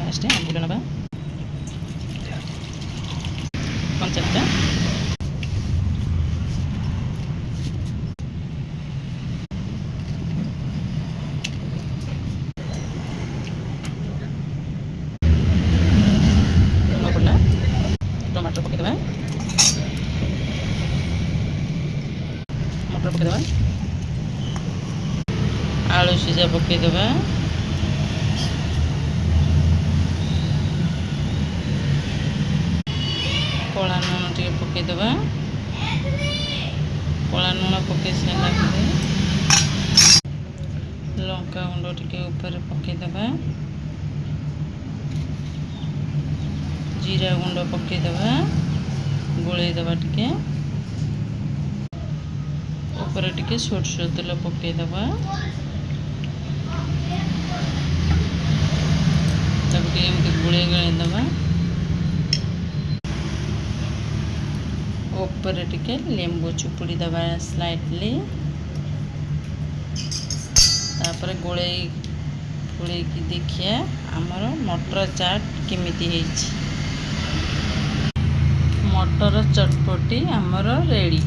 Fast आंबुल ना कंचा टमाटर पकईदे मटर पकईदे आलू सीझा पकईदे कला लुण टे पकईदे कला लुण पकई सारा लंका गुंड टे ऊपर पकईदे जीरा गुंड पकईदे गोलैदे टे ऊपर टे सोरष तेल पकईदे गोले गलैदे ऊपर टे लेंबू चुपुड़ी दबा स्लाइटली तापर गोले गोले की देखिए आमर मटर चाट केमिति मटर चटपटी आमर रेडी।